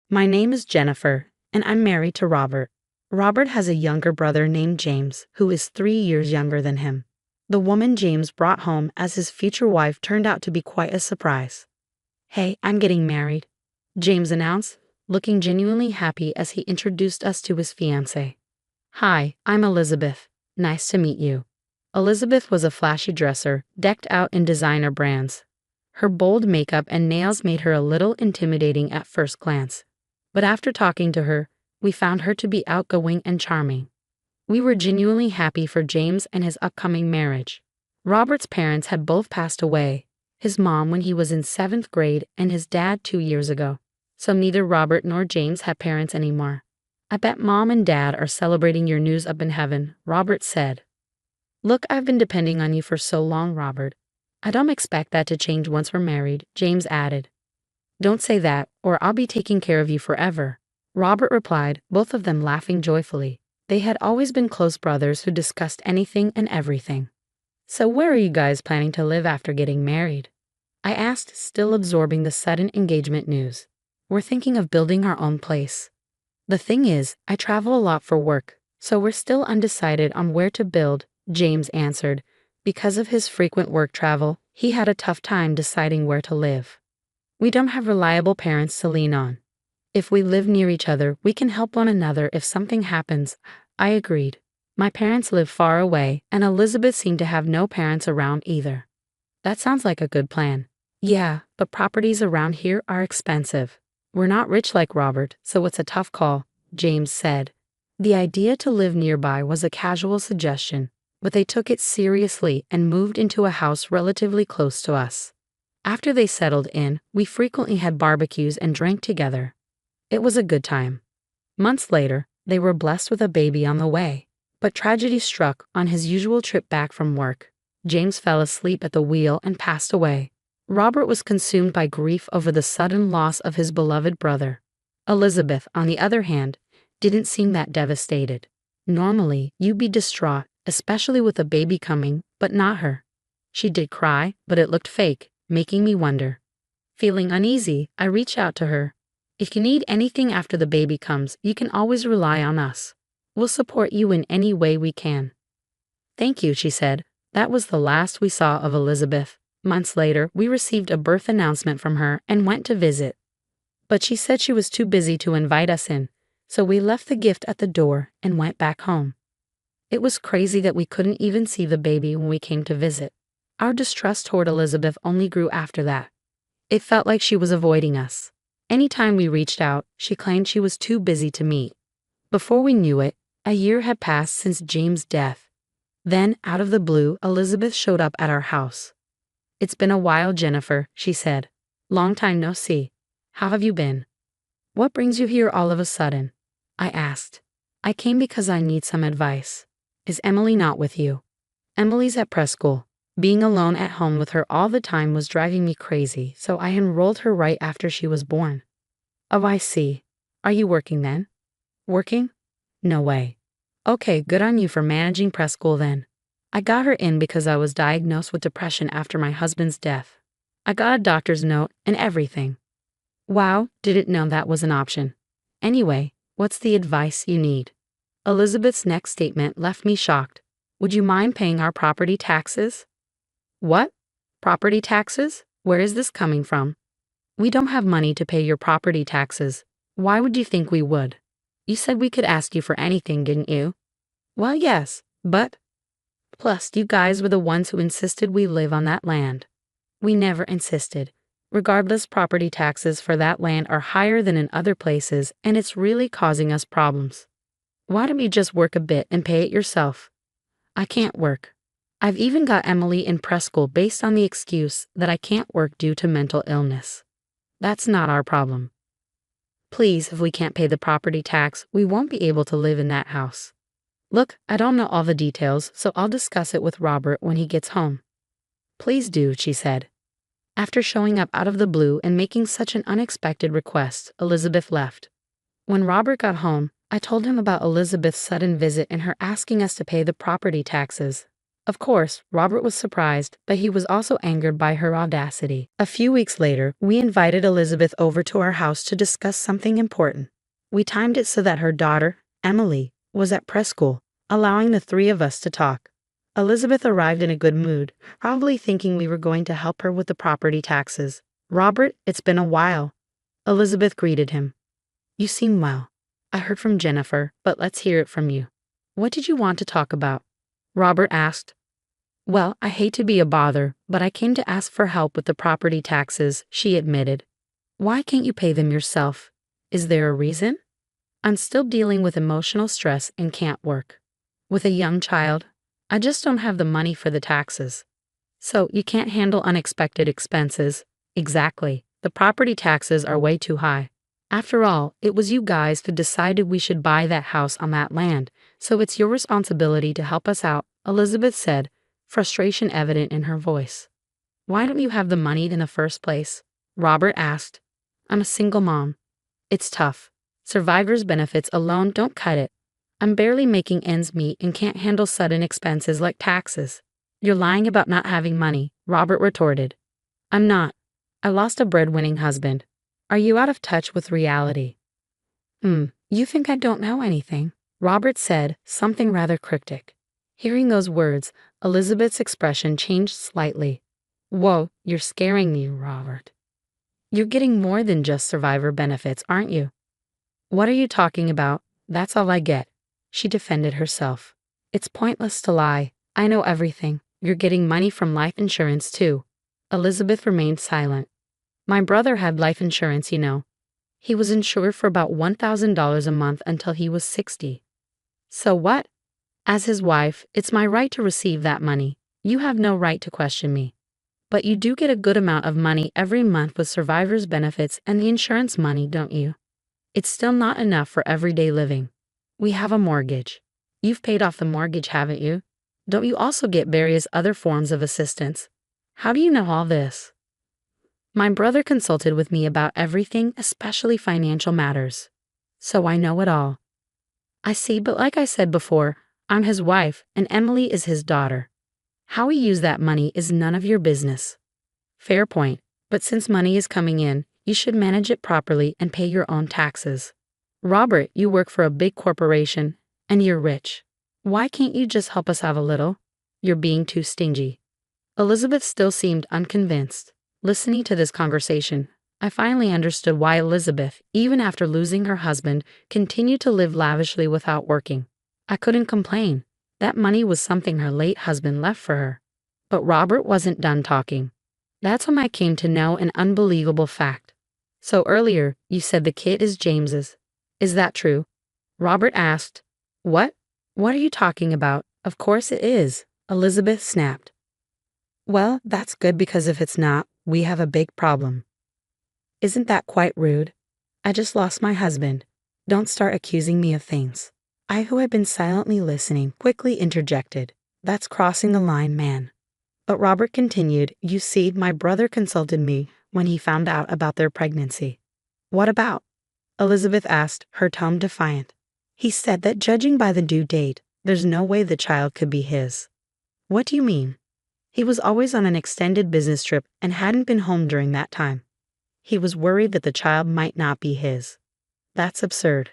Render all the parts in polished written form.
My name is Jennifer, and I'm married to Robert. Robert has a younger brother named James, who is 3 years younger than him. The woman James brought home as his future wife turned out to be quite a surprise. "Hey, I'm getting married," James announced, looking genuinely happy as he introduced us to his fiancée. "Hi, I'm Elizabeth. Nice to meet you." Elizabeth was a flashy dresser, decked out in designer brands. Her bold makeup and nails made her a little intimidating at first glance. But after talking to her, we found her to be outgoing and charming. We were genuinely happy for James and his upcoming marriage. Robert's parents had both passed away, his mom when he was in 7th grade and his dad 2 years ago. So neither Robert nor James had parents anymore. "I bet Mom and Dad are celebrating your news up in heaven," Robert said. "Look, I've been depending on you for so long, Robert. I don't expect that to change once we're married," James added. "Don't say that, or I'll be taking care of you forever," Robert replied, both of them laughing joyfully. They had always been close brothers who discussed anything and everything. "So where are you guys planning to live after getting married?" I asked, still absorbing the sudden engagement news. "We're thinking of building our own place. The thing is, I travel a lot for work, so we're still undecided on where to build," James answered. Because of his frequent work travel, he had a tough time deciding where to live. "We don't have reliable parents to lean on. If we live near each other, we can help one another if something happens," I agreed. My parents live far away, and Elizabeth seemed to have no parents around either. "That sounds like a good plan." "Yeah, but properties around here are expensive. We're not rich like Robert, so it's a tough call," James said. The idea to live nearby was a casual suggestion, but they took it seriously and moved into a house relatively close to us. After they settled in, we frequently had barbecues and drank together. It was a good time. Months later, they were blessed with a baby on the way. But tragedy struck on his usual trip back from work. James fell asleep at the wheel and passed away. Robert was consumed by grief over the sudden loss of his beloved brother. Elizabeth, on the other hand, didn't seem that devastated. Normally, you'd be distraught, especially with a baby coming, but not her. She did cry, but it looked fake, making me wonder. Feeling uneasy, I reached out to her. "If you need anything after the baby comes, you can always rely on us. We'll support you in any way we can." "Thank you," she said. That was the last we saw of Elizabeth. Months later, we received a birth announcement from her and went to visit. But she said she was too busy to invite us in, so we left the gift at the door and went back home. It was crazy that we couldn't even see the baby when we came to visit. Our distrust toward Elizabeth only grew after that. It felt like she was avoiding us. Anytime we reached out, she claimed she was too busy to meet. Before we knew it, a year had passed since James' death. Then, out of the blue, Elizabeth showed up at our house. "It's been a while, Jennifer," she said. "Long time no see. How have you been?" "What brings you here all of a sudden?" I asked. "I came because I need some advice. Is Emily not with you?" "Emily's at press school. Being alone at home with her all the time was driving me crazy, so I enrolled her right after she was born." "Oh, I see. Are you working then?" "Working? No way." "Okay, good on you for managing press school then. I got her in because I was diagnosed with depression after my husband's death. I got a doctor's note and everything." "Wow, didn't know that was an option. Anyway, what's the advice you need?" Elizabeth's next statement left me shocked. "Would you mind paying our property taxes?" "What? Property taxes? Where is this coming from?" "We don't have money to pay your property taxes. Why would you think we would? You said we could ask you for anything, didn't you?" "Well, yes, but plus, you guys were the ones who insisted we live on that land." "We never insisted. Regardless, property taxes for that land are higher than in other places, and it's really causing us problems. Why don't you just work a bit and pay it yourself?" "I can't work. I've even got Emily in press school based on the excuse that I can't work due to mental illness. That's not our problem. Please, if we can't pay the property tax, we won't be able to live in that house." "Look, I don't know all the details, so I'll discuss it with Robert when he gets home." "Please do," she said. After showing up out of the blue and making such an unexpected request, Elizabeth left. When Robert got home, I told him about Elizabeth's sudden visit and her asking us to pay the property taxes. Of course, Robert was surprised, but he was also angered by her audacity. A few weeks later, we invited Elizabeth over to our house to discuss something important. We timed it so that her daughter, Emily, was at press school, allowing the three of us to talk. Elizabeth arrived in a good mood, probably thinking we were going to help her with the property taxes. "Robert, it's been a while." Elizabeth greeted him. "You seem well. I heard from Jennifer, but let's hear it from you. What did you want to talk about?" Robert asked. "Well, I hate to be a bother, but I came to ask for help with the property taxes," she admitted. "Why can't you pay them yourself? Is there a reason?" "I'm still dealing with emotional stress and can't work. With a young child, I just don't have the money for the taxes." "So you can't handle unexpected expenses?" "Exactly. The property taxes are way too high. After all, it was you guys who decided we should buy that house on that land, so it's your responsibility to help us out," Elizabeth said, frustration evident in her voice. "Why don't you have the money in the first place?" Robert asked. "I'm a single mom. It's tough. Survivor's benefits alone don't cut it. I'm barely making ends meet and can't handle sudden expenses like taxes." "You're lying about not having money," Robert retorted. "I'm not. I lost a breadwinning husband. Are you out of touch with reality?" You think I don't know anything?" Robert said, something rather cryptic. Hearing those words, Elizabeth's expression changed slightly. "Whoa, you're scaring me, Robert. You're getting more than just survivor benefits, aren't you?" "What are you talking about? That's all I get," she defended herself. "It's pointless to lie. I know everything. You're getting money from life insurance, too." Elizabeth remained silent. "My brother had life insurance, you know. He was insured for about $1,000 a month until he was 60. So what? As his wife, it's my right to receive that money. You have no right to question me. But you do get a good amount of money every month with survivor's benefits and the insurance money, don't you? It's still not enough for everyday living. We have a mortgage. You've paid off the mortgage, haven't you? Don't you also get various other forms of assistance? How do you know all this?" "My brother consulted with me about everything, especially financial matters. So I know it all." "I see, but like I said before, I'm his wife and Emily is his daughter. How we use that money is none of your business." "Fair point, but since money is coming in, you should manage it properly and pay your own taxes." "Robert, you work for a big corporation, and you're rich. Why can't you just help us out a little? You're being too stingy." Elizabeth still seemed unconvinced. Listening to this conversation, I finally understood why Elizabeth, even after losing her husband, continued to live lavishly without working. I couldn't complain. That money was something her late husband left for her. But Robert wasn't done talking. That's when I came to know an unbelievable fact. "So earlier, you said the kid is James's. Is that true?" Robert asked. "What? What are you talking about? Of course it is," Elizabeth snapped. "Well, that's good, because if it's not, we have a big problem." "Isn't that quite rude? I just lost my husband. Don't start accusing me of things." I, who had been silently listening, quickly interjected. "That's crossing the line, man." But Robert continued, "You see, my brother consulted me when he found out about their pregnancy." "What about?" Elizabeth asked, her tone defiant. "He said that judging by the due date, there's no way the child could be his." "What do you mean?" "He was always on an extended business trip and hadn't been home during that time. He was worried that the child might not be his." "That's absurd."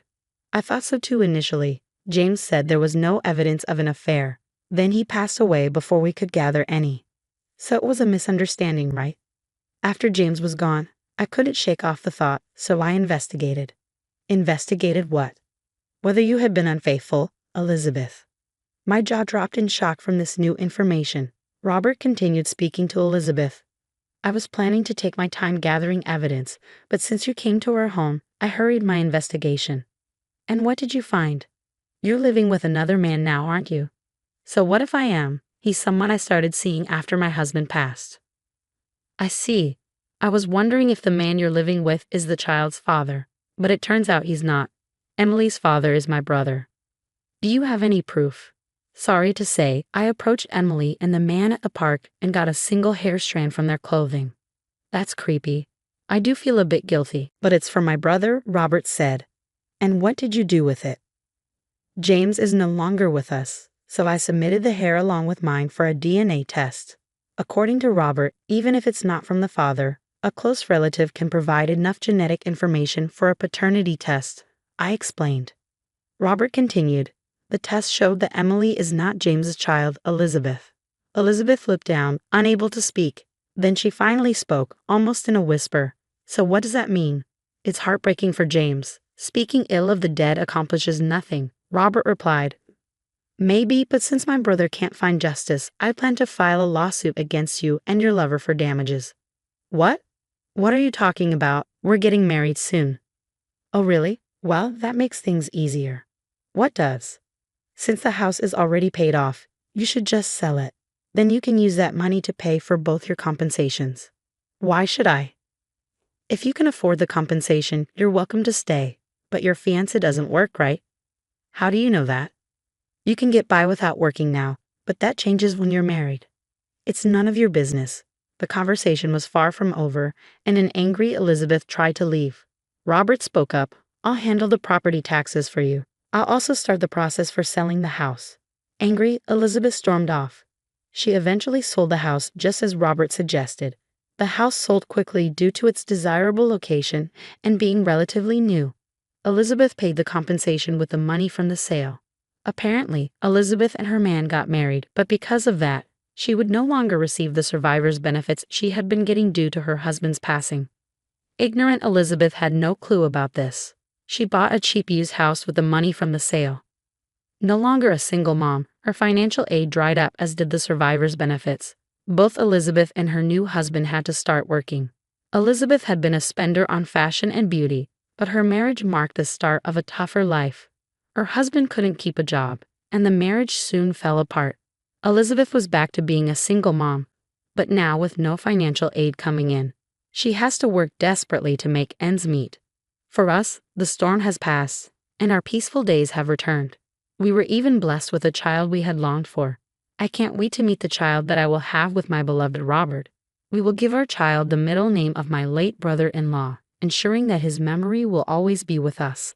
"I thought so too initially. James said there was no evidence of an affair. Then he passed away before we could gather any. So it was a misunderstanding, right? After James was gone, I couldn't shake off the thought, so I investigated." "Investigated what?" "Whether you had been unfaithful, Elizabeth." My jaw dropped in shock from this new information. Robert continued speaking to Elizabeth. "I was planning to take my time gathering evidence, but since you came to our home, I hurried my investigation." "And what did you find?" "You're living with another man now, aren't you?" "So what if I am? He's someone I started seeing after my husband passed." "I see. I was wondering if the man you're living with is the child's father, but it turns out he's not. Emily's father is my brother." "Do you have any proof?" "Sorry to say, I approached Emily and the man at the park and got a single hair strand from their clothing." "That's creepy. I do feel a bit guilty, but it's for my brother," Robert said. "And what did you do with it?" "James is no longer with us, So I submitted the hair along with mine for a DNA test. According to Robert, even if it's not from the father, a close relative can provide enough genetic information for a paternity test, I explained. Robert continued, the test showed that Emily is not James's child, Elizabeth. Elizabeth looked down, unable to speak. Then she finally spoke, almost in a whisper. So what does that mean? It's heartbreaking for James. Speaking ill of the dead accomplishes nothing, Robert replied. Maybe, but since my brother can't find justice, I plan to file a lawsuit against you and your lover for damages. What? What are you talking about? We're getting married soon. Oh, really? Well, that makes things easier. What does? Since the house is already paid off, you should just sell it. Then you can use that money to pay for both your compensations. Why should I? If you can afford the compensation, you're welcome to stay. But your fiancé doesn't work, right? How do you know that? You can get by without working now, but that changes when you're married. It's none of your business. The conversation was far from over, and an angry Elizabeth tried to leave. Robert spoke up. I'll handle the property taxes for you. I'll also start the process for selling the house. Angry, Elizabeth stormed off. She eventually sold the house just as Robert suggested. The house sold quickly due to its desirable location and being relatively new. Elizabeth paid the compensation with the money from the sale. Apparently, Elizabeth and her man got married, but because of that, she would no longer receive the survivor's benefits she had been getting due to her husband's passing. Ignorant Elizabeth had no clue about this. She bought a cheap used house with the money from the sale. No longer a single mom, her financial aid dried up as did the survivor's benefits. Both Elizabeth and her new husband had to start working. Elizabeth had been a spender on fashion and beauty, but her marriage marked the start of a tougher life. Her husband couldn't keep a job, and the marriage soon fell apart. Elizabeth was back to being a single mom, but now with no financial aid coming in. She has to work desperately to make ends meet. For us, the storm has passed, and our peaceful days have returned. We were even blessed with a child we had longed for. I can't wait to meet the child that I will have with my beloved Robert. We will give our child the middle name of my late brother-in-law, ensuring that his memory will always be with us.